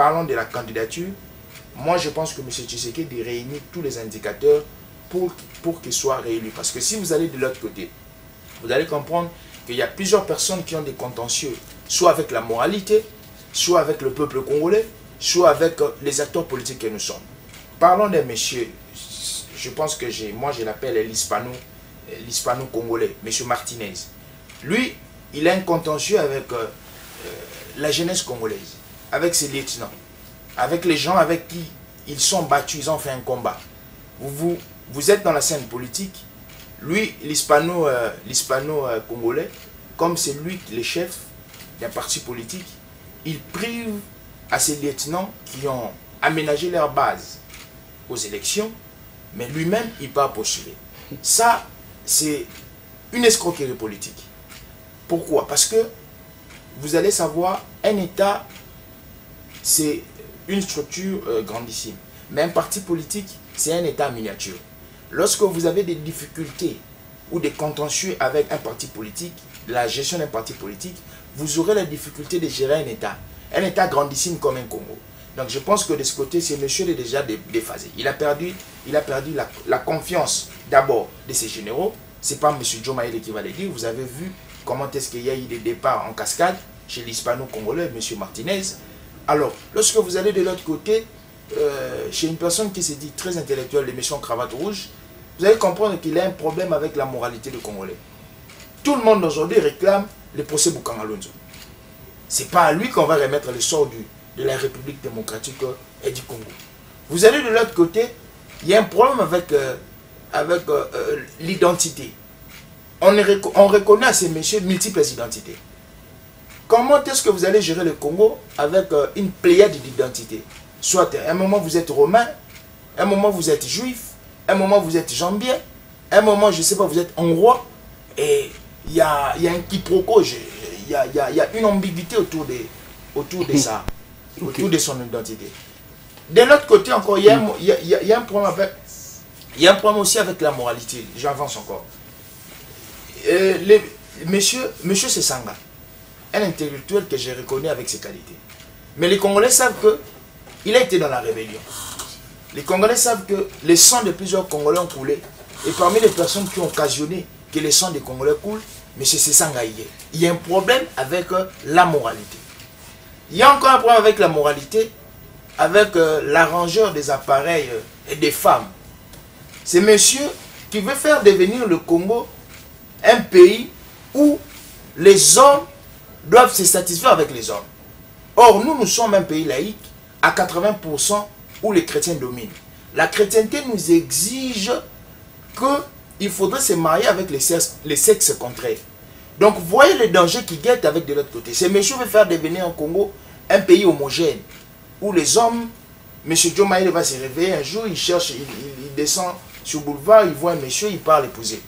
parlons de la candidature, moi je pense que M. Tshisekedi réunit tous les indicateurs pour qu'il soit réélu. Parce que si vous allez de l'autre côté, vous allez comprendre qu'il y a plusieurs personnes qui ont des contentieux, soit avec la moralité, soit avec le peuple congolais, soit avec les acteurs politiques que nous sommes. Parlons d'un monsieur, je pense que moi je l'appelle l'hispano-congolais, monsieur Martinez. Lui, il a un contentieux avec la jeunesse congolaise, avec ses lieutenants, avec les gens avec qui ils sont battus, ils ont fait un combat. Vous êtes dans la scène politique, lui, l'hispano-congolais, comme c'est lui le chef d'un parti politique, il prive à ses lieutenants qui ont aménagé leur base aux élections, mais lui-même, il peut postuler. Ça, c'est une escroquerie politique. Pourquoi? Parce que vous allez savoir, un État, c'est une structure grandissime. Mais un parti politique, c'est un État miniature. Lorsque vous avez des difficultés ou des contentieux avec un parti politique, la gestion d'un parti politique, vous aurez la difficulté de gérer un État grandissime comme un Congo. Donc je pense que de ce côté, ce monsieur est déjà déphasé. Il a perdu la confiance d'abord de ses généraux. Ce n'est pas M. Joe Maïle qui va le dire. Vous avez vu comment est-ce qu'il y a eu des départs en cascade chez l'hispano-congolais, M. Martinez. Alors, lorsque vous allez de l'autre côté, chez une personne qui se dit très intellectuelle, les méchants cravates rouges, vous allez comprendre qu'il a un problème avec la moralité des Congolais. Tout le monde aujourd'hui réclame le procès Bukangalonzo. Ce n'est pas à lui qu'on va remettre le sort de la République démocratique et du Congo. Vous allez de l'autre côté, il y a un problème avec l'identité. On reconnaît à ces messieurs multiples identités. Comment est-ce que vous allez gérer le Congo avec une pléiade d'identités? Soit à un moment vous êtes romain, à un moment vous êtes juif, à un moment vous êtes jambien, à un moment je ne sais pas, vous êtes hongrois, et il y a un quiproquo, il y a une ambiguïté autour de ça, autour de son identité. De l'autre côté encore, il y a un problème aussi avec la moralité. J'avance encore. Monsieur Sessanga, un intellectuel que je reconnais avec ses qualités. Mais les Congolais savent qu'il a été dans la rébellion. Les Congolais savent que le sang de plusieurs Congolais ont coulé. Et parmi les personnes qui ont occasionné que le sang des Congolais coule, M. Sessanga y est. Il y a un problème avec la moralité. Il y a encore un problème avec la moralité, avec l'arrangeur des appareils et des femmes. C'est monsieur qui veut faire devenir le Congo un pays où les hommes doivent se satisfaire avec les hommes. Or, nous sommes un pays laïque à 80% où les chrétiens dominent. La chrétienté nous exige qu'il faudrait se marier avec les sexes contraires. Donc, vous voyez les dangers qui guettent avec de l'autre côté. Ces messieurs veulent faire devenir un Congo un pays homogène, où les hommes, M. Joe Maïle va se réveiller un jour, il cherche, il descend sur le boulevard, il voit un monsieur, il part l'épouser.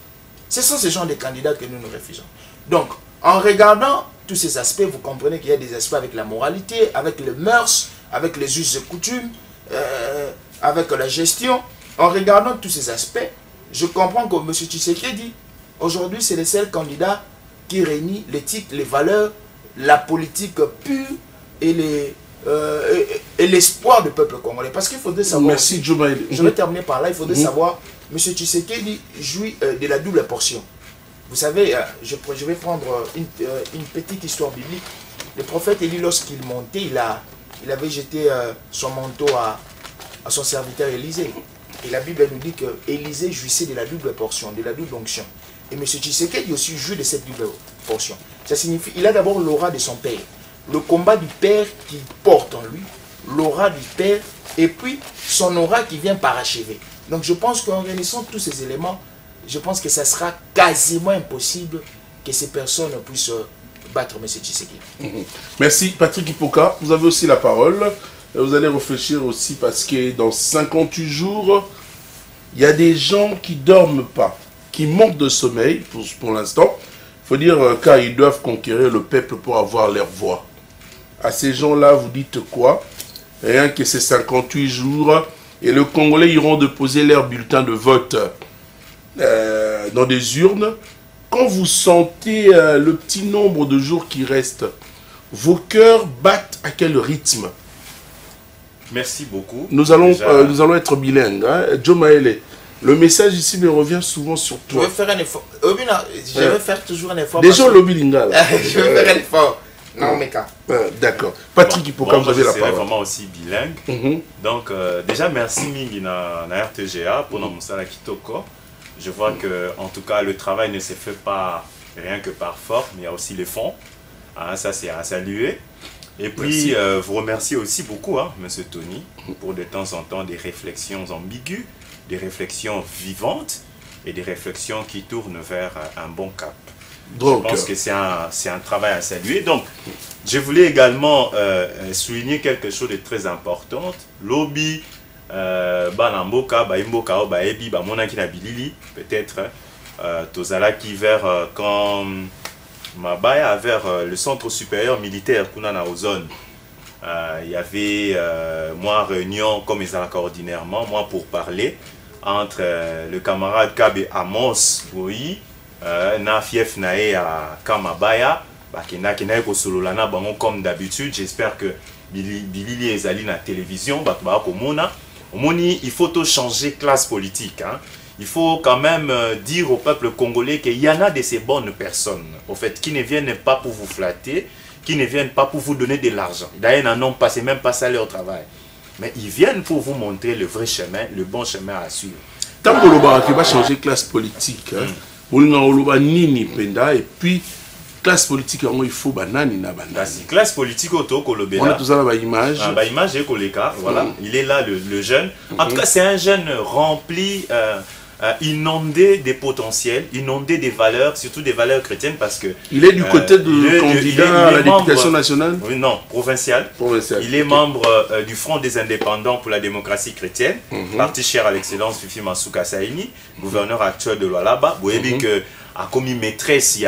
Ce sont ces genres de candidats que nous refusons. Donc, en regardant tous ces aspects, vous comprenez qu'il y a des aspects avec la moralité, avec les mœurs, avec les us et coutumes, avec la gestion. En regardant tous ces aspects, je comprends que M. Tshisekedi, aujourd'hui, c'est le seul candidat qui réunit l'éthique, les valeurs, la politique pure et l'espoir du peuple congolais. Parce qu'il faudrait savoir... Merci, Joe Maïle. Je vais terminer par là. Il faudrait savoir, M. Tshisekedi jouit de la double portion. Vous savez, je vais prendre une petite histoire biblique. Le prophète Élie, lorsqu'il montait, il avait jeté son manteau à son serviteur Élisée. Et la Bible nous dit que Élisée jouissait de la double portion, de la double onction. Et M. Tshisekedi aussi joue de cette double portion. Ça signifie qu'il a d'abord l'aura de son père. Le combat du père qu'il porte en lui, l'aura du père, et puis son aura qui vient parachever. Donc je pense qu'en réunissant tous ces éléments, je pense que ça sera quasiment impossible que ces personnes puissent battre M. Tshisekedi. Merci. Patrick Ipoka, vous avez aussi la parole. Vous allez réfléchir aussi parce que dans 58 jours, il y a des gens qui ne dorment pas, qui manquent de sommeil pour l'instant. Il faut dire car ils doivent conquérir le peuple pour avoir leur voix. À ces gens-là, vous dites quoi? Rien que ces 58 jours, et les Congolais iront déposer leur bulletin de vote dans des urnes. Quand vous sentez le petit nombre de jours qui restent, vos cœurs battent à quel rythme? Merci beaucoup. Nous allons être bilingues. Hein. Joe Maele, le message ici me revient souvent sur toi. Je vais faire un effort. Je vais faire toujours un effort. Déjà, le bilingue. Je vais faire un effort. Non, mais quand. D'accord. Patrick Ipoka, vous avez la parole. Vraiment aussi bilingue. Donc, déjà, merci Mingi na RTGA pour nous montrer Kitoko. Je vois que, en tout cas, le travail ne se fait pas rien que par force, mais il y a aussi les fonds. Hein, ça, c'est à saluer. Et puis, vous remercier aussi beaucoup, hein, M. Tony, pour de temps en temps des réflexions ambiguës, des réflexions vivantes et des réflexions qui tournent vers un bon cap. Donc, je pense que c'est un travail à saluer. Donc, je voulais également souligner quelque chose de très important. Lobby, Banamboka, Baimboka, Baebi, Bamonaki na Bilili, peut-être, Tozala qui vers quand Mabaya vers le centre supérieur militaire Kunana Ozone. Il y avait moi réunion comme ils allaient ordinairement, moi pour parler entre le camarade Kabe Amos oui na fief nae à Kamabaya bakena kena ko sololana bango comme d'habitude. J'espère que Bilili ezali na télévision ba komona omoni il faut tout changer classe politique hein. Il faut quand même dire au peuple congolais qu'il y en a de ces bonnes personnes, au fait, qui ne viennent pas pour vous flatter, qui ne viennent pas pour vous donner de l'argent. D'ailleurs, n'ont pas, c'est même pas ça leur travail. Mais ils viennent pour vous montrer le vrai chemin, le bon chemin à suivre. Tant que l'on va changer classe politique, on va nini penda et puis classe politique il faut banani na banani. Classe politique auto kolobela. On a tout ça là image. Bah image et koleka, voilà, il est là le jeune. En tout cas, c'est un jeune rempli inondé des potentiels, inondé des valeurs, surtout des valeurs chrétiennes parce que... Il est du côté du candidat à la députation nationale? Oui, non, provincial. Il est membre du Front des indépendants pour la démocratie chrétienne, parti cher à l'excellence Fifi Masuka Saini, gouverneur actuel de Lualaba. Vous voyez que à commis maîtresse, il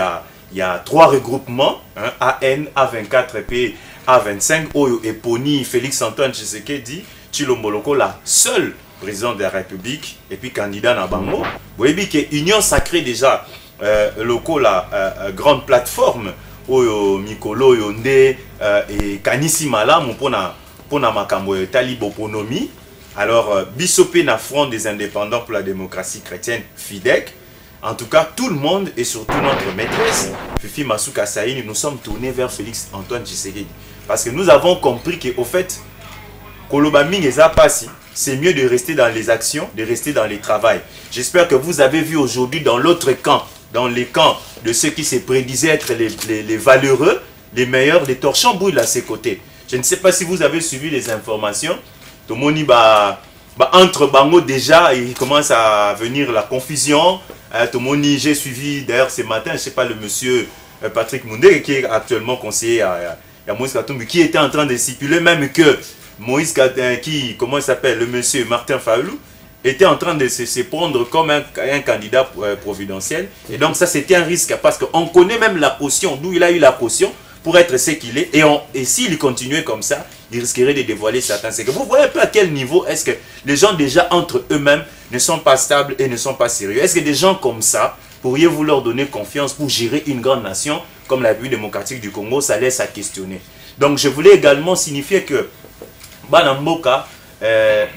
y a 3 regroupements, hein, AN, A24 et A25, Oyo et Poni, Félix-Antoine Tshisekedi, Chilomboloko, la seule président de la République et puis candidat na bango. Vous voyez que Union Sacrée déjà local la grande plateforme oyo Mikolo Yonde et Kanisi Malamu pona makambo taliboponomie. Alors Bissopé na Front des indépendants pour la démocratie chrétienne FIDEC. En tout cas, tout le monde et surtout notre maîtresse Fifi Masuka Saini, nous sommes tournés vers Félix Antoine Tshisekedi parce que nous avons compris que au fait Koloba Mingeza Passi, c'est mieux de rester dans les actions, de rester dans les travails. J'espère que vous avez vu aujourd'hui dans l'autre camp, dans les camps de ceux qui se prédisaient être les valeureux, les meilleurs, les torchons brûlent à ses côtés. Je ne sais pas si vous avez suivi les informations. Tomoni entre Bango déjà, il commence à venir la confusion. Tomoni, j'ai suivi d'ailleurs ce matin, je ne sais pas, le monsieur Patrick Moundé, qui est actuellement conseiller à Moïse Katumbi, qui était en train de stipuler même que Moïse qui, comment il s'appelle, le monsieur Martin Fayulu, était en train de se prendre comme un candidat providentiel. Et donc ça, c'était un risque parce qu'on connaît même la caution, d'où il a eu la caution pour être ce qu'il est. Et s'il continuait comme ça, il risquerait de dévoiler certains secrets. Vous voyez un peu à quel niveau est-ce que les gens déjà entre eux-mêmes ne sont pas stables et ne sont pas sérieux. Est-ce que des gens comme ça, pourriez-vous leur donner confiance pour gérer une grande nation comme la République démocratique du Congo? Ça laisse à questionner. Donc je voulais également signifier que Banamboka,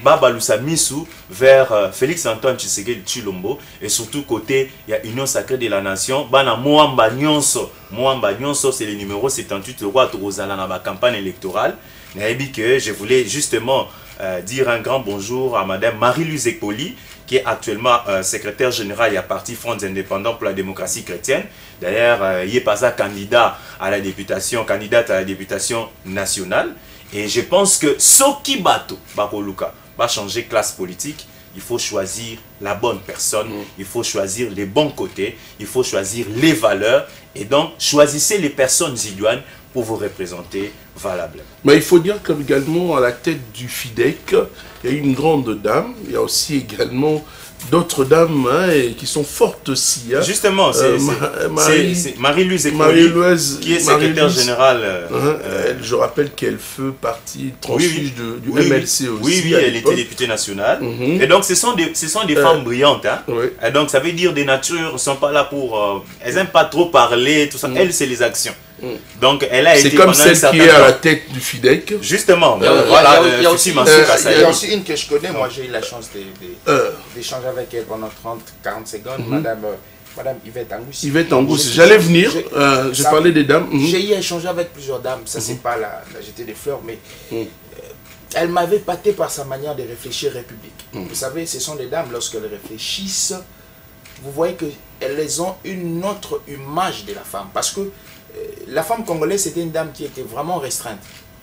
Babalusa Missou vers Félix Antoine Tshisekedi Tshilombo et surtout côté il y a Union Sacrée de la Nation Bana Mwamba Nyonso c'est le numéro 78 le roi Torozala dans la campagne électorale. Je voulais justement dire un grand bonjour à madame Marie-Louise Ekpoli qui est actuellement secrétaire générale à parti Front des indépendants pour la démocratie chrétienne. D'ailleurs, il est pas candidate à la députation nationale. Et je pense que Soki Bato Bakoluka va changer classe politique. Il faut choisir la bonne personne, il faut choisir les bons côtés, il faut choisir les valeurs. Et donc, choisissez les personnes idoines pour vous représenter valablement. Mais il faut dire qu'également à la tête du FIDEC, il y a une grande dame, il y a aussi également d'autres dames qui sont fortes aussi. Hein. Justement, c'est Marie-Louise Ekpoli, qui est secrétaire générale. Je rappelle qu'elle fait partie transfuge du MLC aussi. Oui, elle était députée nationale. Et donc, ce sont des femmes brillantes. Hein. Et donc, ça veut dire des natures ne sont pas là pour... elles n'aiment pas trop parler, tout ça. Elles, c'est les actions. Donc elle a été... C'est comme celle qui est à la tête du FIDEC. Justement, voilà. Il y a aussi une que je connais, moi j'ai eu la chance d'échanger avec elle pendant 30-40 secondes, Madame Yvette Angoussi. Yvette Angoussi, j'allais venir, j'ai parlé des dames. J'ai eu à échanger avec plusieurs dames, ça c'est pas la jetée des fleurs, mais elle m'avait épaté par sa manière de réfléchir république. Vous savez, ce sont des dames, lorsqu'elles réfléchissent, vous voyez qu'elles ont une autre image de la femme. Parce que la femme congolaise, c'était une dame qui était vraiment restreinte.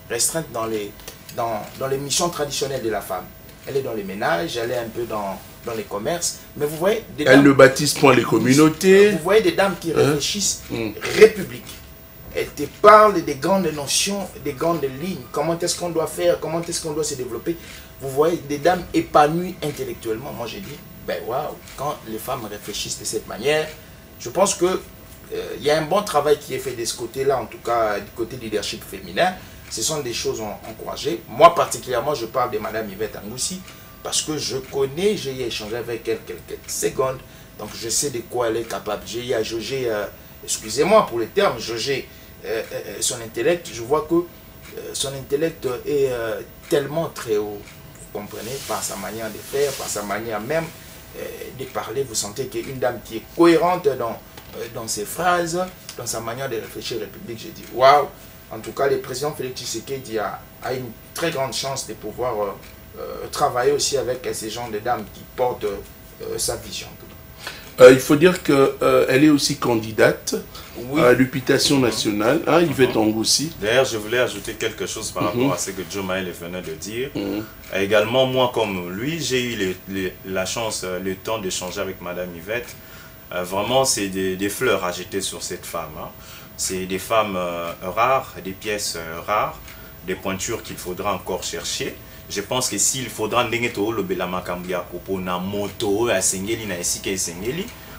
Restreinte dans les missions traditionnelles de la femme. Elle est dans les ménages, elle est un peu dans les commerces. Mais vous voyez des dames... Elle ne bâtisse point les communautés. Vous voyez des dames qui réfléchissent république. Elle te parle des grandes notions, des grandes lignes. Comment est-ce qu'on doit faire, comment est-ce qu'on doit se développer. Vous voyez des dames épanouies intellectuellement. Moi, j'ai dit, ben waouh, quand les femmes réfléchissent de cette manière, je pense que il y a un bon travail qui est fait de ce côté-là, en tout cas du côté leadership féminin. Ce sont des choses encouragées. Moi, particulièrement, je parle de Madame Yvette Angoussi parce que je connais, j'ai échangé avec elle quelques secondes, donc je sais de quoi elle est capable. J'ai eu à jauger, excusez-moi pour les termes, jauger son intellect. Je vois que son intellect est tellement très haut, vous comprenez, par sa manière de faire, par sa manière même de parler. Vous sentez qu'il y a une dame qui est cohérente dans ses phrases, dans sa manière de réfléchir république. J'ai dit, waouh! En tout cas, le président Félix Tshisekedi a une très grande chance de pouvoir travailler aussi avec ces gens de dames qui portent sa vision. Il faut dire qu'elle est aussi candidate à l'Upitation nationale, hein, Yvette Angoussi. D'ailleurs, je voulais ajouter quelque chose par rapport à ce que Joe Maël venait de dire. Également, moi comme lui, j'ai eu la chance, le temps d'échanger avec Madame Yvette. Vraiment, c'est des fleurs à jeter sur cette femme. Hein. C'est des femmes rares, des pièces rares, des pointures qu'il faudra encore chercher. Je pense que s'il faudra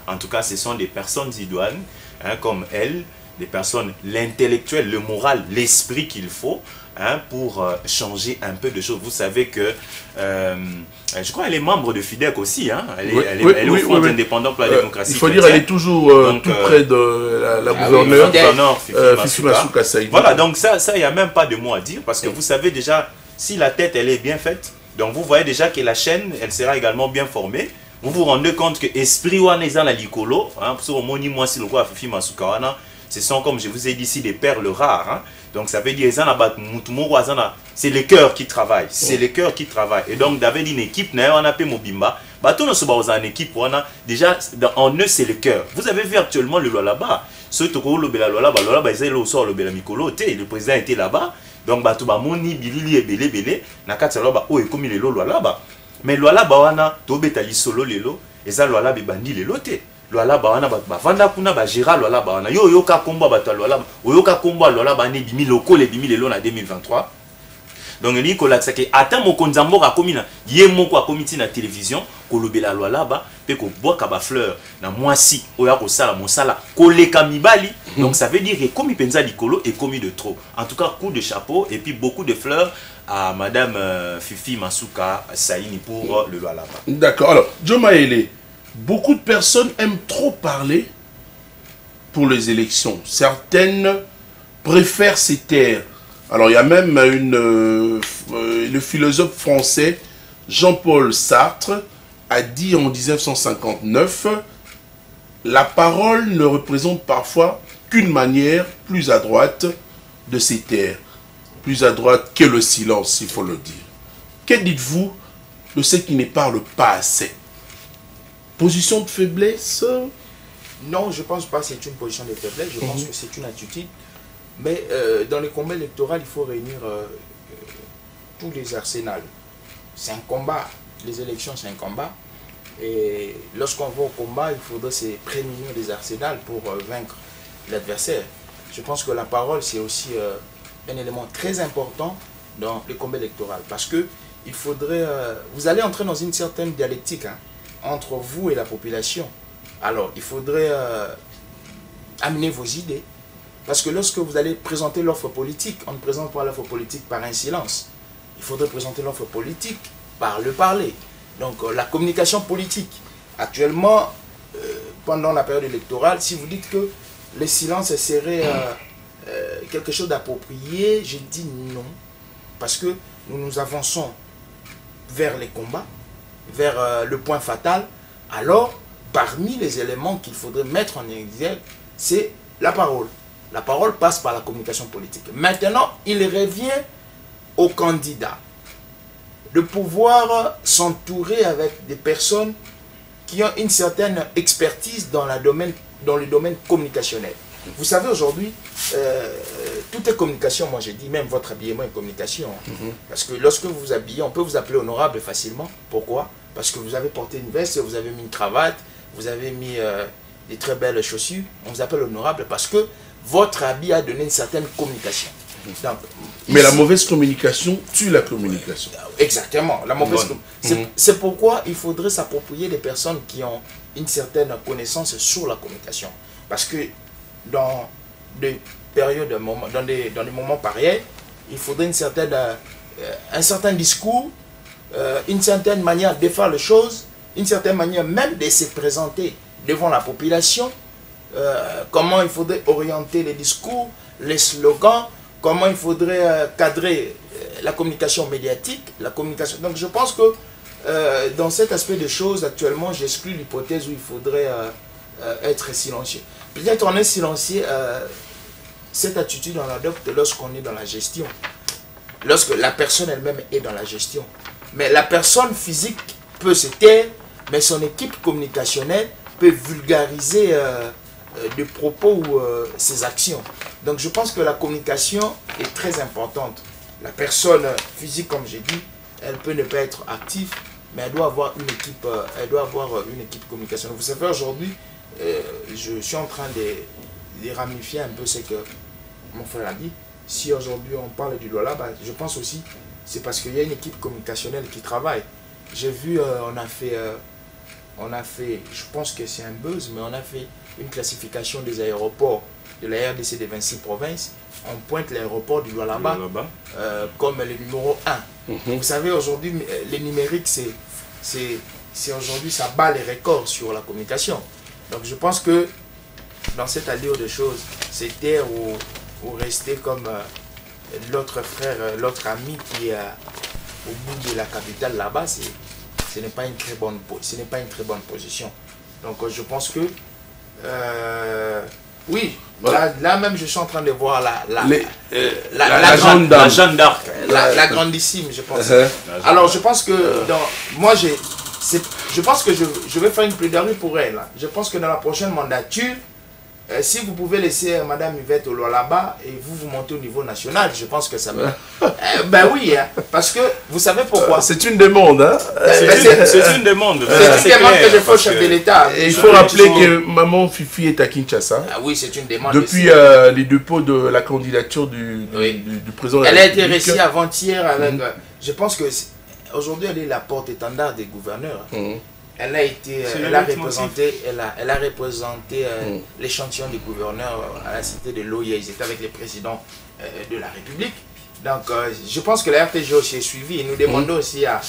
en tout cas, ce sont des personnes idoines, hein, comme elle, des personnes, l'intellectuel, le moral, l'esprit qu'il faut, hein, pour changer un peu de choses. Vous savez que, je crois qu'elle est membre de FIDEC aussi, hein. Elle est au Front indépendant pour la démocratie. Il faut dire qu'elle est toujours tout près de la gouverneure, Fifi Masuka Saïdi. Voilà, donc ça, il n'y a même pas de mot à dire, parce que vous savez déjà, si la tête, elle est bien faite, donc vous voyez déjà que la chaîne, elle sera également bien formée. Vous vous rendez compte que l'esprit wana la likolo, hein, ce sont, comme je vous ai dit ici, des perles rares. Hein. Donc ça veut dire c'est le cœur qui travaille. C'est le cœur qui travaille. Et donc, David une équipe, on a Mobimba. Équipe, déjà, en eux, c'est le cœur. Vous avez vu actuellement le là-bas. Le président était là-bas. Donc, moni bilili et belé belé. Nakataloba, oh, et comme il est là-bas. Mais loala bawana tobeta lisolo lelo eza loala bebandi lelo te loala bawana bavanda kuna bagera loala bawana yo yoka komba bato loala oyoka komba loala bani bimi loko le bimi lelo na 2023. Donc il kola tsake ata mokonza mboka akomina ye moko akomiti na télévision kolobela loala ba pe ko boka ba fleur na mwasi oya ko sala mosala koleka mibali. Donc ça veut dire que comme penza likolo et commis de trop. En tout cas, coup de chapeau et puis beaucoup de fleurs à Madame Fifi Masuka Saïni pour le Lualaba. D'accord. Alors, Joe Maël, beaucoup de personnes aiment trop parler pour les élections. Certaines préfèrent se taire. Alors, il y a même le philosophe français Jean-Paul Sartre a dit en 1959 « La parole ne représente parfois qu'une manière plus à droite de se taire. » Plus à droite que le silence, il faut le dire. Que dites-vous de ceux qui ne parlent pas assez? Position de faiblesse? Non, je ne pense pas que c'est une position de faiblesse. Je pense que c'est une attitude. Mais dans le combat électoral, il faut réunir tous les arsenals. C'est un combat. Les élections, c'est un combat. Et lorsqu'on va au combat, il faudrait se prémunir des arsenals pour vaincre l'adversaire. Je pense que la parole, c'est aussi un élément très important dans le combat électoral. Parce que il faudrait... vous allez entrer dans une certaine dialectique, hein, entre vous et la population. Alors, il faudrait amener vos idées. Parce que lorsque vous allez présenter l'offre politique, on ne présente pas l'offre politique par un silence. Il faudrait présenter l'offre politique par le parler. Donc, la communication politique. Actuellement, pendant la période électorale, si vous dites que le silence serait quelque chose d'approprié, je dis non. Parce que nous avançons vers les combats, vers le point fatal. Alors, parmi les éléments qu'il faudrait mettre en exergue, c'est la parole. La parole passe par la communication politique. Maintenant, il revient aux candidats de pouvoir s'entourer avec des personnes qui ont une certaine expertise dans le domaine communicationnel. Vous savez, aujourd'hui, tout est communication. Moi, j'ai dit, même votre habillement est communication. Parce que lorsque vous vous habillez, on peut vous appeler honorable facilement. Pourquoi? Parce que vous avez porté une veste, vous avez mis une cravate, vous avez mis des très belles chaussures. On vous appelle honorable parce que votre habit a donné une certaine communication. Donc, mais la mauvaise communication tue la communication. Exactement. La mauvaise c'est pourquoi il faudrait s'approprier des personnes qui ont une certaine connaissance sur la communication. Parce que dans des périodes, dans des moments pareils, il faudrait un certain discours, une certaine manière de faire les choses, une certaine manière même de se présenter devant la population, comment il faudrait orienter les discours, les slogans, comment il faudrait cadrer la communication médiatique, la communication. Donc je pense que dans cet aspect de choses, actuellement, j'exclus l'hypothèse où il faudrait être silencieux. Peut-être on est silencieux, cette attitude on l'adopte lorsqu'on est dans la gestion, lorsque la personne elle-même est dans la gestion. Mais la personne physique peut se taire, mais son équipe communicationnelle peut vulgariser des propos ou ses actions. Donc je pense que la communication est très importante. La personne physique, comme j'ai dit, elle peut ne pas être active, mais elle doit avoir une équipe communication. Vous savez, aujourd'hui, je suis en train de ramifier un peu ce que mon frère a dit. Si aujourd'hui on parle du Douala, je pense aussi c'est parce qu'il y a une équipe communicationnelle qui travaille. J'ai vu, on a fait, je pense que c'est un buzz, mais on a fait une classification des aéroports de la RDC des 26 provinces. On pointe l'aéroport du Douala comme le numéro 1. Vous savez, aujourd'hui, les numériques, c'est aujourd'hui, ça bat les records sur la communication. Donc je pense que dans cette allure de choses, c'était ou rester comme l'autre frère, l'autre ami qui est au bout de la capitale là-bas, ce n'est pas une très bonne position. Donc je pense que oui, voilà. Là même je suis en train de voir la Jeanne d'Arc, la grandissime, je pense. Alors je pense que je pense que je vais faire une plaidoirie pour elle. Je pense que dans la prochaine mandature, si vous pouvez laisser Madame Yvette au là-bas et vous montez au niveau national, je pense que ça me... ben oui, hein, parce que vous savez pourquoi. C'est une demande. Hein? C'est une demande. C'est une demande que je fais au chef de l'État. Et il faut rappeler que maman Fifi est à Kinshasa. Ah oui, c'est une demande. Depuis les dépôts de la candidature du président. Elle a été reçue avant-hier avec... Je pense que aujourd'hui, elle est la porte-étendard des gouverneurs. Elle a représenté l'échantillon des gouverneurs à la cité de l'OIA. Ils étaient avec les présidents de la République. Donc, je pense que la RTG aussi est suivie. Et nous demandons aussi à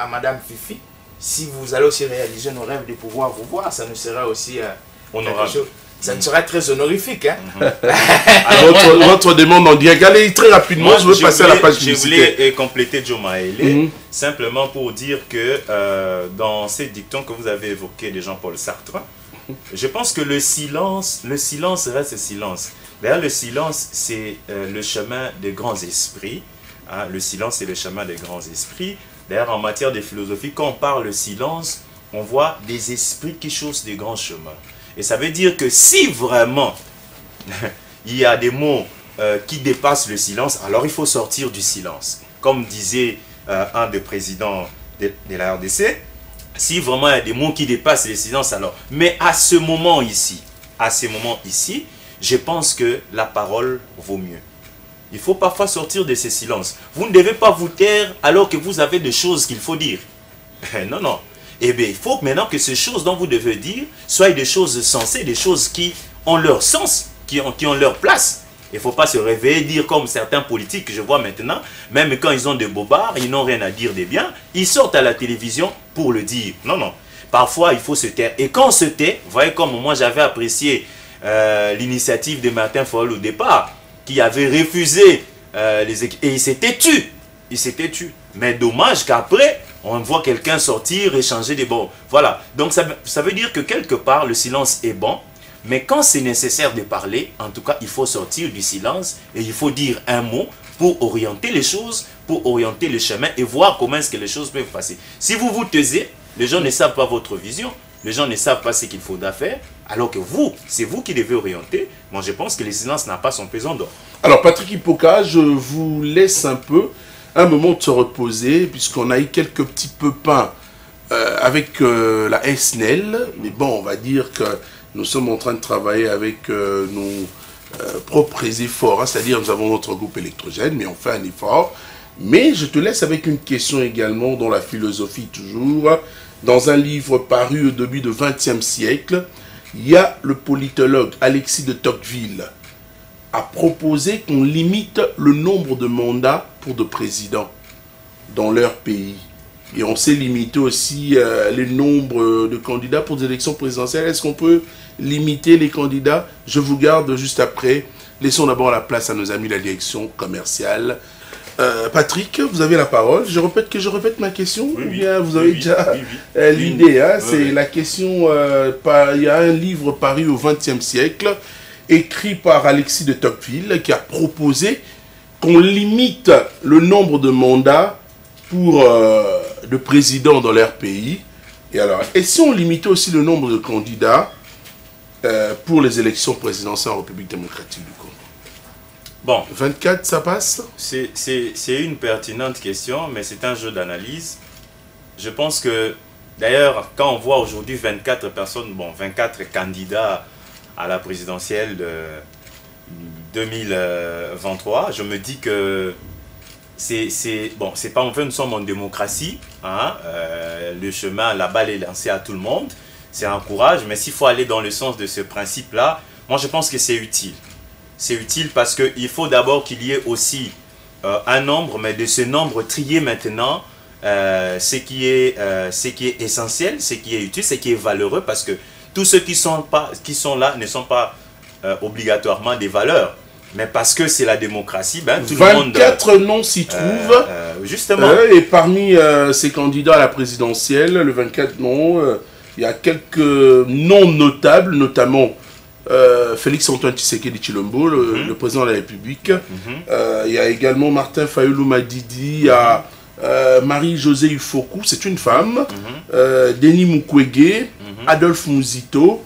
Madame Fifi, si vous allez aussi réaliser nos rêves de pouvoir vous voir, ça nous sera aussi honorable. Ça nous serait très honorifique. Hein? Votre demande en direct. Allez, très rapidement, moi, je veux passer à la page publicitaire. Je voulais compléter Joe Maele, simplement pour dire que dans ces dictons que vous avez évoqués de Jean-Paul Sartre, je pense que le silence reste silence. D'ailleurs, le silence, c'est le chemin des grands esprits. Hein? Le silence, c'est le chemin des grands esprits. D'ailleurs, en matière de philosophie, quand on parle de silence, on voit des esprits qui chaussent des grands chemins. Et ça veut dire que si vraiment il y a des mots qui dépassent le silence, alors il faut sortir du silence. Comme disait un des présidents de la RDC, si vraiment il y a des mots qui dépassent le silence, alors... Mais à ce moment ici, je pense que la parole vaut mieux. Il faut parfois sortir de ces silences. Vous ne devez pas vous taire alors que vous avez des choses qu'il faut dire. Non, non. Eh bien, il faut maintenant que ces choses dont vous devez dire soient des choses sensées, des choses qui ont leur sens, qui ont leur place. Il ne faut pas se réveiller et dire comme certains politiques que je vois maintenant, même quand ils ont des bobards, ils n'ont rien à dire de bien, ils sortent à la télévision pour le dire. Non, non. Parfois, il faut se taire. Et quand on se tait, vous voyez comme moi j'avais apprécié l'initiative de Martin Fayulu au départ, qui avait refusé et il s'était tu. Il s'était tu. Mais dommage qu'après, on voit quelqu'un sortir, échanger des bons. Voilà. Donc ça veut dire que quelque part, le silence est bon. Mais quand c'est nécessaire de parler, en tout cas, il faut sortir du silence et il faut dire un mot pour orienter les choses, pour orienter le chemin et voir comment est-ce que les choses peuvent passer. Si vous vous taisez, les gens ne savent pas votre vision, les gens ne savent pas ce qu'il faut faire, alors que vous, c'est vous qui devez orienter. Moi, je pense que le silence n'a pas son pesant d'or. Alors, Patrick Hipoka, je vous laisse un moment de se reposer, puisqu'on a eu quelques petits pépins avec la SNEL. Mais bon, on va dire que nous sommes en train de travailler avec nos propres efforts, hein, c'est-à-dire nous avons notre groupe électrogène, mais on fait un effort. Mais je te laisse avec une question également dans la philosophie toujours. Dans un livre paru au début du XXe siècle, il y a le politologue Alexis de Tocqueville a proposé qu'on limite le nombre de mandats pour de présidents dans leur pays. Et on s'est limité aussi le nombre de candidats pour des élections présidentielles. Est-ce qu'on peut limiter les candidats? Je vous garde juste après. Laissons d'abord la place à nos amis de la direction commerciale. Patrick, vous avez la parole. Je répète ma question, oui, ou bien vous avez déjà oui. l'idée, hein, c'est la question, il y a un livre paru au XXe siècle, écrit par Alexis de Tocqueville, qui a proposé qu'on limite le nombre de mandats pour de présidents dans leur pays. Et alors, et si on limitait aussi le nombre de candidats pour les élections présidentielles en République démocratique du Congo? Bon, 24, ça passe? C'est une pertinente question, mais c'est un jeu d'analyse. Je pense que, d'ailleurs, quand on voit aujourd'hui 24 personnes, bon, 24 candidats à la présidentielle de 2023, je me dis que bon, c'est pas, en fait, nous sommes en démocratie, hein, le chemin, la balle est lancée à tout le monde, c'est un courage, mais s'il faut aller dans le sens de ce principe-là, moi je pense que c'est utile. C'est utile parce qu'il faut d'abord qu'il y ait aussi un nombre, mais de ce nombre trier maintenant ce qui est essentiel, ce qui est utile, ce qui est valeureux, parce que tous ceux qui sont là ne sont pas obligatoirement des valeurs. Mais parce que c'est la démocratie, ben, tout le monde... 24 noms s'y trouvent. Justement. Et parmi ces candidats à la présidentielle, le 24 noms, il y a quelques noms notables, notamment Félix-Antoine Tshisekedi Tshilombo, le président de la République. Il y a également Martin Fayulu Madidi, il y a Marie-Josée Ufoku, c'est une femme, Denis Mukwege, Adolphe Muzito,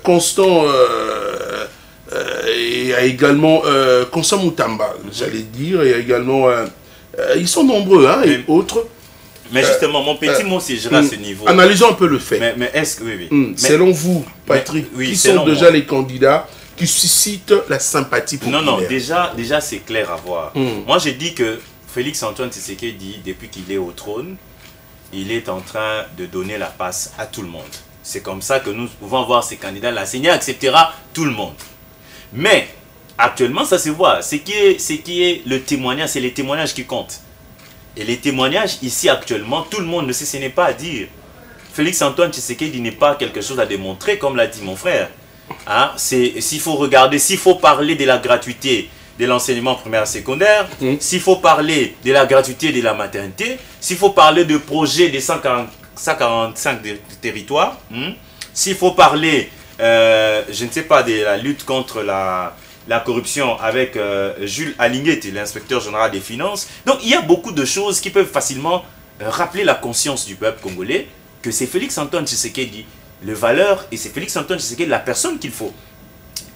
Constant... il y a également Constant Mutamba, j'allais dire, il y a également... ils sont nombreux, hein, et autres. Mais justement, mon petit mot, si je reste à ce niveau... Analysons un peu le fait. Mais est-ce que... Oui. Selon vous, Patrick, qui sont déjà les candidats qui suscitent la sympathie populaire? Non, déjà c'est clair à voir. Moi, j'ai dit que Félix-Antoine Tshisekedi, depuis qu'il est au trône, il est en train de donner la passe à tout le monde. C'est comme ça que nous pouvons voir ces candidats. La Seigneur acceptera tout le monde. Mais, actuellement, ça se voit. Ce qui est le témoignage, c'est les témoignages qui comptent. Et les témoignages, ici, actuellement, tout le monde ne sait, ce n'est pas à dire. Félix-Antoine Tshisekedi n'est pas quelque chose à démontrer, comme l'a dit mon frère. Hein? S'il faut regarder, s'il faut parler de la gratuité de l'enseignement primaire et secondaire, s'il faut parler de la gratuité de la maternité, s'il faut parler de projets de 145 territoires, s'il faut parler, je ne sais pas, de la lutte contre la corruption avec Jules Alignetti, l'inspecteur général des finances. Donc il y a beaucoup de choses qui peuvent facilement rappeler la conscience du peuple congolais que c'est Félix-Antoine Tshisekedi le valeur et c'est Félix-Antoine Tshisekedi la personne qu'il faut.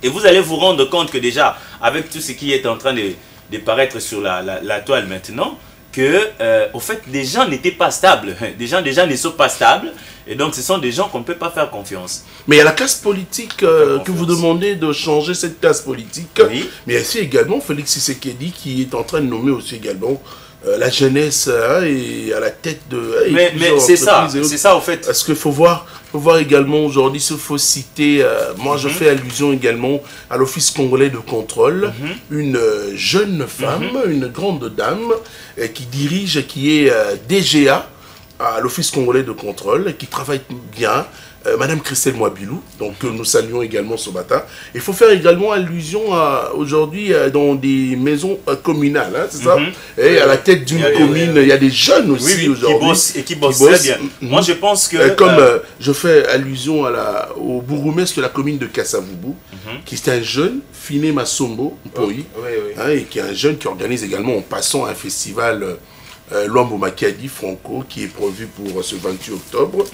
Et vous allez vous rendre compte que déjà, avec tout ce qui est en train de paraître sur la toile maintenant, que au fait, des gens n'étaient pas stables. Des gens ne sont pas stables. Et donc, ce sont des gens qu'on ne peut pas faire confiance. Mais il y a la classe politique que vous demandez de changer cette classe politique. Oui. Mais il y a aussi également Félix Tshisekedi qui est en train de nommer aussi également la jeunesse et à la tête de... Mais c'est ça, au fait. Parce qu'il faut voir également aujourd'hui, il faut citer, moi je fais allusion également à l'Office congolais de contrôle, une jeune femme, une grande dame qui dirige, qui est DGA à l'Office congolais de contrôle qui travaille bien, Madame Christelle Mwabilou, donc nous saluons également ce matin. Il faut faire également allusion aujourd'hui dans des maisons communales, hein, c'est ça? Et à la tête d'une commune, il y a des jeunes aussi aujourd'hui. Qui bossent très bien. Moi je pense que... Comme je fais allusion au bourgmestre de la commune de Kassavubu, qui est un jeune, Finé Massombo, Mpoi, hein, et qui est un jeune qui organise également en passant un festival... Luambo Makadi Franco qui est prévu pour ce 28 octobre.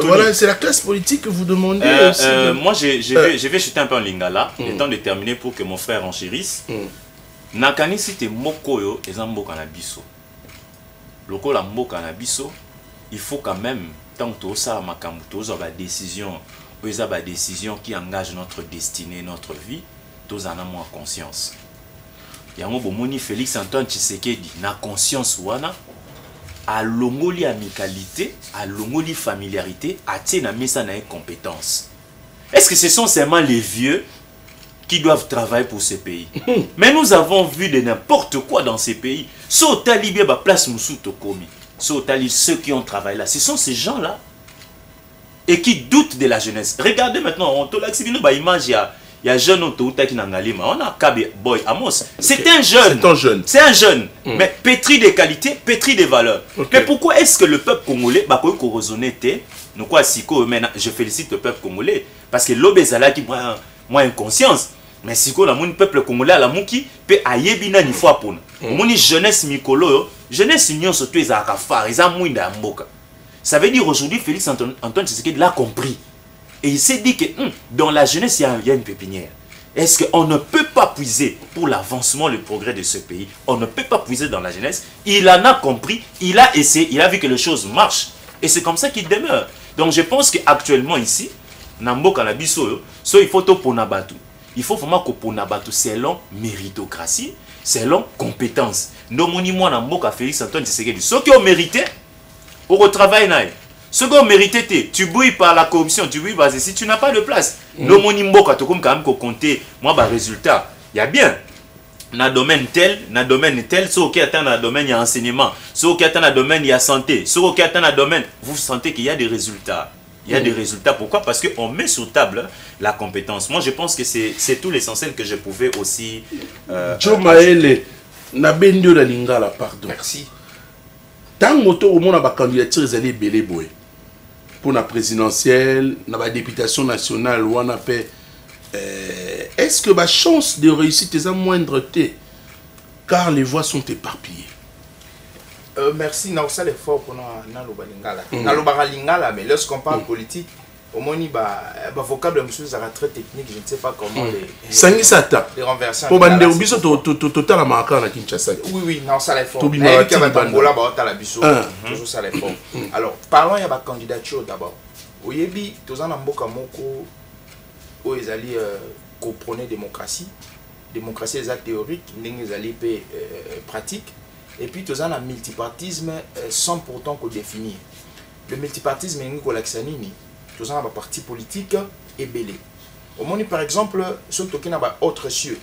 Voilà, c'est la classe politique que vous demandez aussi. Moi, je vais jeter un peu en lingala, le temps de terminer pour que mon frère enchérisse. Nakani site mokoyo et zambo kanabiso. Loko la mbo kanabiso, il faut quand même, tant que ça makamuto, ça va décision, qui engage notre destinée, notre vie, tous en avons conscience. Yango bomoni Félix Antoine Tshisekedi na conscience wana a longoli amicalité, a longoli familiarité, a tena mesa na compétence. Est-ce que ce sont seulement les vieux qui doivent travailler pour ce pays? Mais nous avons vu de n'importe quoi dans ces pays. So talibé ba place musuto komi. So tali ceux qui ont travaillé là, ce sont ces gens-là et qui doutent de la jeunesse. Regardez maintenant, on te l'accibino ba image il y a un jeune qui n'a on a Kabe Boy Amos. C'est un jeune. C'est un jeune. Mais pétri de qualité, pétri de valeurs. Mais pourquoi est-ce que le peuple congolais, je félicite le peuple congolais, parce que l'obésala qui moi inconscience. Mais si le peuple congolais, la mouki, peut ayébina ni fois pour nous. Mon jeunesse mikolo, jeunesse union surtout les akafar, ils ont moins d'amboka. Ça veut dire aujourd'hui, Félix Antoine Tshisekedi l'a compris. Et il s'est dit que dans la jeunesse, il y a une pépinière. Est-ce qu'on ne peut pas puiser pour l'avancement, le progrès de ce pays? On ne peut pas puiser dans la jeunesse. Il en a compris, il a essayé, il a vu que les choses marchent. Et c'est comme ça qu'il demeure. Donc je pense qu'actuellement ici, Nambo Kanabiso, il faut tout pour Nabatu. Il faut vraiment que pour Nabatu, selon méritocratie, selon compétence. Nous, moi, Nambo Félix Antoine Tshisekedi, ceux qui ont mérité, au retravail, ce qu'on mérite, tu bouilles par la corruption, tu bouilles par si tu n'as pas de place. Le monimbo, quand tu quand même compter, moi, bah, résultat, il y a bien. Dans le domaine tel, ceux qui attendent dans le domaine, il y a enseignement, ceux qui attendent dans le domaine, il y a santé, ceux qui attendent dans le domaine, vous sentez qu'il y a des résultats. Il y a des résultats. Pourquoi? Parce qu'on met sur table la compétence. Moi, je pense que c'est tout l'essentiel que je pouvais aussi... Joe Maele, Nabendio la Lingala, pardon. Merci. Tant que au monde a la candidature, ils allaient belé boy. Pour la présidentielle, la députation nationale, ou on appelle, est-ce que la chance de réussite est moindre, car les voix sont éparpillées? Merci, nous avons l'effort pour nous lingala, mais lorsqu'on parle politique, au moins, le vocable est très technique, je ne sais pas comment les renverser. Pour bande au biso total la marquant à Kinshasa. Oui, non, ça l'effort. Toujours ça l'effort. Alors, parlons de la candidature d'abord. Au Yébi, tous en Amboka Moko, où ils allaient comprendre démocratie. Démocratie, les actes théoriques, ils allaient pratique. Et puis, tous en un multipartisme sans pourtant qu'on définir. Le multipartisme, c'est un l'axanini. Tous en un parti politique et belé. Au moins, par exemple, ce qui est autre cieux.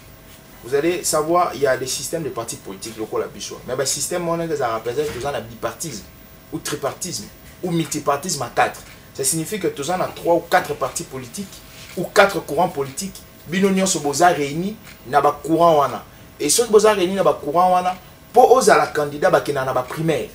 Vous allez savoir, il y a des systèmes de partis politiques locaux à Bichon. Mais le système, on a représente tous en un bipartisme, ou tripartisme, ou multipartisme à 4. Ça signifie que tous en a 3 ou 4 partis politiques, ou 4 courants politiques. Binonion se boza réunis, n'a pas courant wana. Et ce boza réunis n'a pas courant wana, pour oser la candidat qui n'a pas primaire.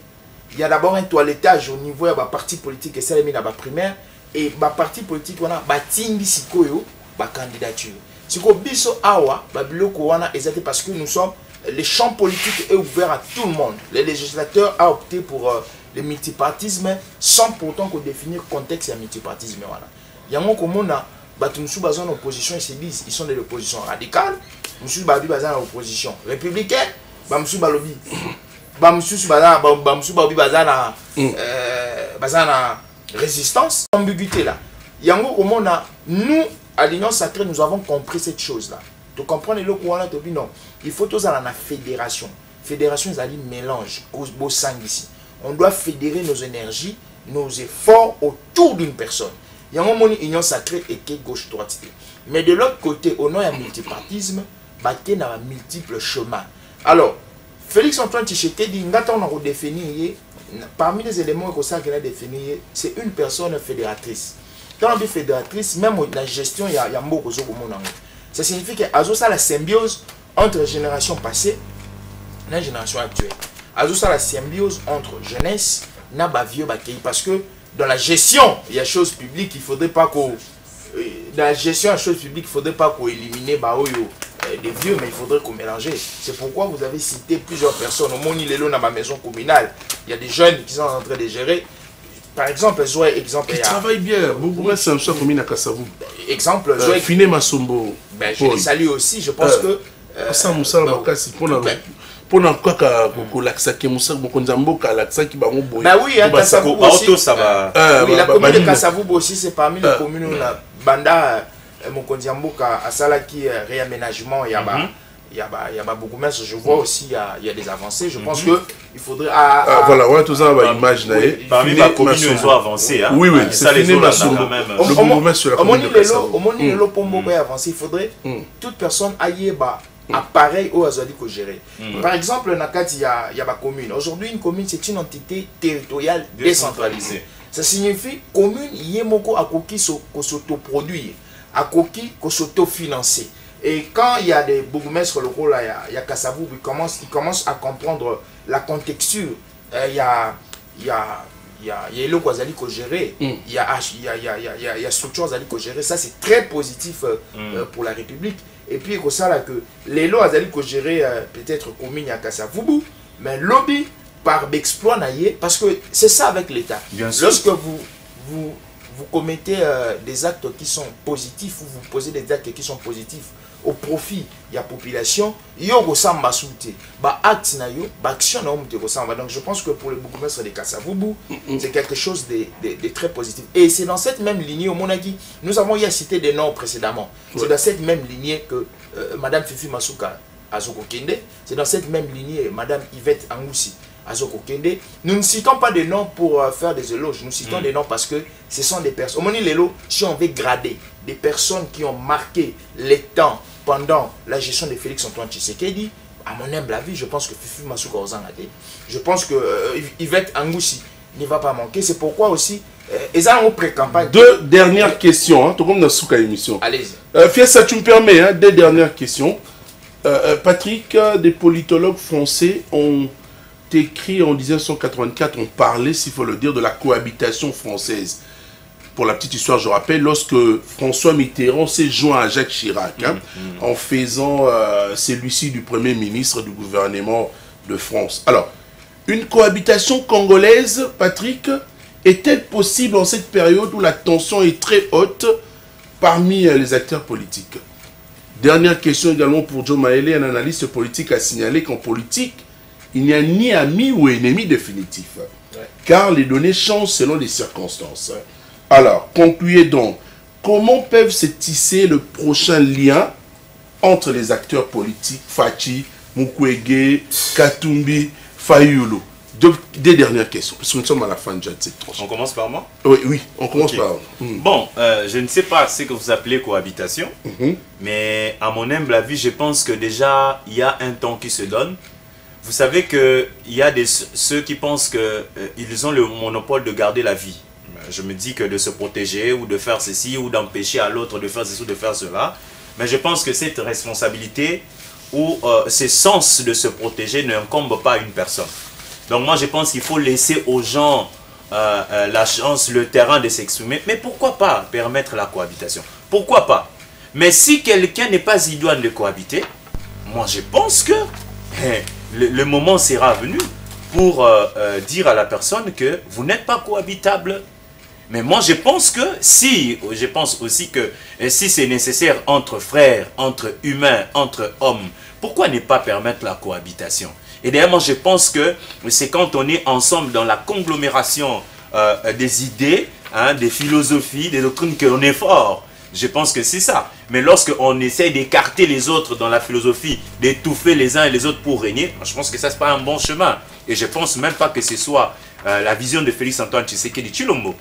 Il y a d'abord un toilettage au niveau de parti politique et celle n'a pas primaire. Et le parti politique wana batindi sikoyo ba candidature. Siko biso awa ba biloko wana exactement parce que nous sommes le champ politique est ouvert à tout le monde. Le législateur a opté pour le multipartisme sans pourtant qu'on définisse le contexte du multipartisme wana. Yango komona batu musu bazana en opposition ils se disent ils sont de l'opposition radicale, musu babi bazana en opposition républicaine, ba musu balobi. Ba musu bazana bazana résistance, ambiguïté là. Yango au monde nous à l'Union sacrée nous avons compris cette chose là. Tu comprends le courant non. Il faut tous à la fédération. Fédération c'est un mélange beau sang ici. On doit fédérer nos énergies, nos efforts autour d'une personne. Yango mon union sacrée et que gauche droite. Mais de l'autre côté au nom du multipartisme, baké na multiples chemins. Alors Félix Antoine Tshisekedi, on a redéfini, parmi les éléments que ça a défini, c'est une personne fédératrice. Quand on dit fédératrice, même dans la gestion, il y a beaucoup de choses. Ça signifie qu'il y a la symbiose entre la génération passée et la génération actuelle. Il y a la symbiose entre jeunesse et vieux. Parce que dans la gestion, il y a des choses publiques, il ne faudrait pas qu'on... Dans la gestion des choses publiques, il ne faudrait pas qu'on élimine des vieux, mais il faudrait qu'on mélange. C'est pourquoi vous avez cité plusieurs personnes. Au Moni Lelo, dans ma maison communale, il y a des jeunes qui sont en train de gérer. Par exemple, Zoé, exemple. Qui travaille bien. Beaucoup de gens sont communes à Kassavou. Exemple, Zoé. Finé Masombo. Je les salue aussi. Je pense que. Ça, Moussa, Makassi, pour n'importe quoi, l'accès Moussa, l'accès qui va au bout. Bah oui, Kassavou aussi. Ça va. Oui, la commune de Kassavou aussi, c'est parmi les communes où la Banda. Mokondiamboka à Salaki réaménagement, il y a beaucoup mais je vois aussi il y a des avancées. Je pense que il faudrait voilà, ouais, tout ça va imaginer. Parmi les communes ils ont avancé. Oui, c'est fini ma quand même. Le bourgmestre sur la commune de Kassavou. Au moment où Pombo va avancer, il faudrait toute personne aille appareil au Azali ko gérer. Par exemple, il y a ma commune. Aujourd'hui, une commune c'est une entité territoriale décentralisée. Ça signifie commune yemoko akoki s'autoproduire. À Koki, qu'on s'auto-financer. Et quand il y a des bourgmestres locaux, là, il y a Kassavou, ils commencent à comprendre la contexture. Il y a Elo Kwazali ko gérer, il y a structure Azali ko gérer. Ça, c'est très positif pour la République. Et puis, il ça là que l'Elo Azali ko gérer peut-être commune à Kassavou, mais lobby par exploit naïe, parce que c'est ça avec l'État. Lorsque vous commettez des actes qui sont positifs ou vous posez des actes qui sont positifs au profit de la population, donc je pense que pour le bourgmestre de Kassavou, c'est quelque chose de très positif. Et c'est dans cette même lignée, au Monagui, nous avons eu à citer des noms précédemment. C'est dans cette même lignée que Madame Fifi Masuka Azoko Kende, c'est dans cette même lignée Madame Yvette Angoussi Azoko Kende. Nous ne citons pas des noms pour faire des éloges, nous citons des noms parce que ce sont des personnes. Au Moni Lelo, si on veut grader des personnes qui ont marqué les temps pendant la gestion de Félix Antoine Tshisekedi, à mon humble avis, je pense que Fifi Masuka Ozangade, je pense que Yvette Angoussi ne va pas manquer. C'est pourquoi aussi, ils ont pré-campagne. Deux dernières questions, tout comme dans Souka émission. Allez-y. Fiessa, tu me permets, deux dernières questions. Patrick, des politologues français ont écrit en 1984, on parlait, s'il faut le dire, de la cohabitation française. Pour la petite histoire, je rappelle, lorsque François Mitterrand s'est joint à Jacques Chirac, en faisant celui-ci du Premier ministre du gouvernement de France. Alors, une cohabitation congolaise, Patrick, est-elle possible en cette période où la tension est très haute parmi les acteurs politiques? Dernière question également pour Joe Maele, un analyste politique a signalé qu'en politique, il n'y a ni ami ou ennemi définitif, car les données changent selon les circonstances. Alors, concluez donc, comment peuvent se tisser le prochain lien entre les acteurs politiques, Fachi, Mukwege, Katumbi, Fayulu? Deux dernières questions, parce que nous sommes à la fin de cette tranche. On commence par moi? Oui, on commence par... Bon, je ne sais pas ce que vous appelez cohabitation, mais à mon humble avis, je pense que déjà, il y a un temps qui se donne. Vous savez qu'il y a ceux qui pensent qu'ils ont le monopole de garder la vie. Je me dis que de se protéger ou de faire ceci ou d'empêcher à l'autre de faire ceci ou de faire cela. Mais je pense que cette responsabilité ou ce sens de se protéger n'incombe pas à une personne. Donc moi je pense qu'il faut laisser aux gens la chance, le terrain de s'exprimer. Mais pourquoi pas permettre la cohabitation? Pourquoi pas? Mais si quelqu'un n'est pas idoine de cohabiter, moi je pense que le moment sera venu pour dire à la personne que vous n'êtes pas cohabitable. Mais moi je pense aussi que si c'est nécessaire entre frères, entre humains, entre hommes, pourquoi ne pas permettre la cohabitation? Et d'ailleurs moi je pense que c'est quand on est ensemble dans la conglomération des idées, des philosophies, des doctrines qu'on est fort. Je pense que c'est ça. Mais lorsqu'on essaye d'écarter les autres dans la philosophie, d'étouffer les uns et les autres pour régner, je pense que ça, c'est pas un bon chemin. Et je pense même pas que ce soit la vision de Félix Antoine Tshisekedi Tshilombo.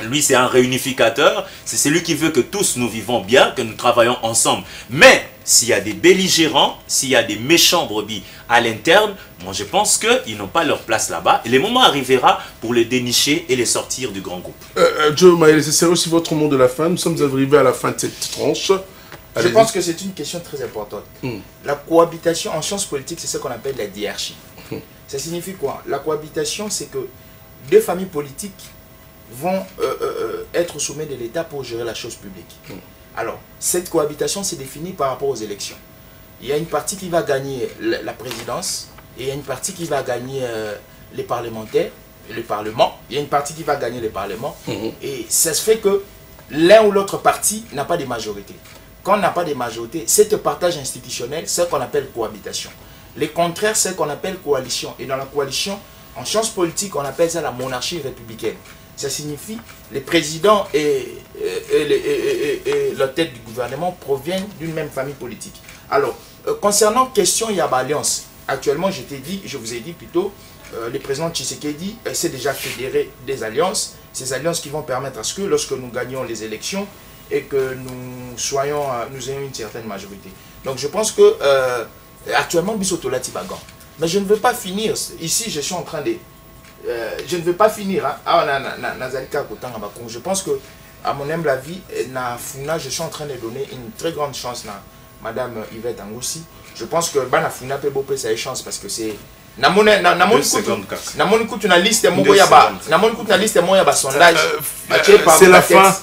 Lui, c'est un réunificateur. C'est celui qui veut que tous nous vivons bien, que nous travaillons ensemble. Mais s'il y a des belligérants, s'il y a des méchants brebis à l'interne, moi je pense qu'ils n'ont pas leur place là-bas. Et le moment arrivera pour les dénicher et les sortir du grand groupe. Joe Mayele, c'est aussi votre mot de la fin. Nous sommes arrivés à la fin de cette tranche. Je pense que c'est une question très importante. La cohabitation en sciences politiques, c'est ce qu'on appelle la diarchie. Ça signifie quoi? La cohabitation, c'est que deux familles politiques vont être au sommet de l'État pour gérer la chose publique. Alors, cette cohabitation s'est définie par rapport aux élections. Il y a une partie qui va gagner la présidence, et il y a une partie qui va gagner les parlementaires, le Parlement. Il y a une partie qui va gagner le Parlement. Et ça se fait que l'un ou l'autre parti n'a pas de majorité. Quand on n'a pas de majorité, c'est un partage institutionnel, c'est ce qu'on appelle cohabitation. Le contraire, c'est ce qu'on appelle coalition. Et dans la coalition, en sciences politiques, on appelle ça la monarchie républicaine. Ça signifie que les présidents et la tête du gouvernement proviennent d'une même famille politique. Alors, concernant question Yaba Alliance, actuellement, je vous ai dit plutôt, le président Tshisekedi essaie déjà de fédérer des alliances. Ces alliances qui vont permettre à ce que, lorsque nous gagnons les élections, et que nous ayons une certaine majorité. Donc je pense que actuellement, Bissotolati Bagan. Mais je ne veux pas finir. Ici, je suis en train de... je ne veux pas finir. Je pense que, à mon humble avis, je suis en train de donner une très grande chance à Madame Yvette Angoussi. Je pense que Funa peut beaucoup sa chance parce que c'est... Namoni kutu na liste moko ya ba sondage c'est la fin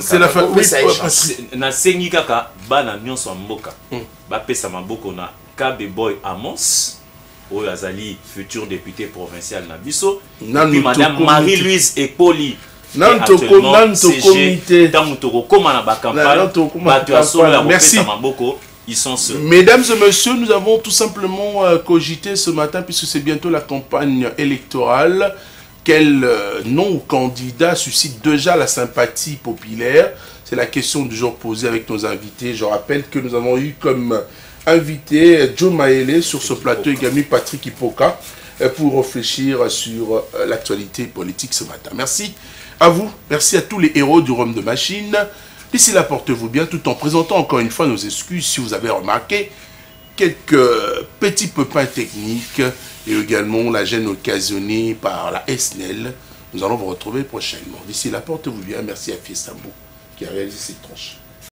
c'est la fin na sengi kaka bana nyonso mboka ba pesa maboko na Kabe Boy Amos oyo azali futur député provincial na biso puis madame Marie-Louise Ekoli comité tamutoko koma na ba campagne bato ya solo ya pesa maboko. Mesdames et messieurs, nous avons tout simplement cogité ce matin, puisque c'est bientôt la campagne électorale, quel nom ou candidat suscite déjà la sympathie populaire. C'est la question du jour posée avec nos invités. Je rappelle que nous avons eu comme invité Joe Mayele sur ce plateau, également Patrick Ipoka, pour réfléchir sur l'actualité politique ce matin. Merci à vous, merci à tous les héros du Rhum de Machine. D'ici là, portez-vous bien, tout en présentant encore une fois nos excuses si vous avez remarqué quelques petits pépins techniques et également la gêne occasionnée par la SNEL. Nous allons vous retrouver prochainement. D'ici là, portez-vous bien. Merci à Fiestambo qui a réalisé cette tranche.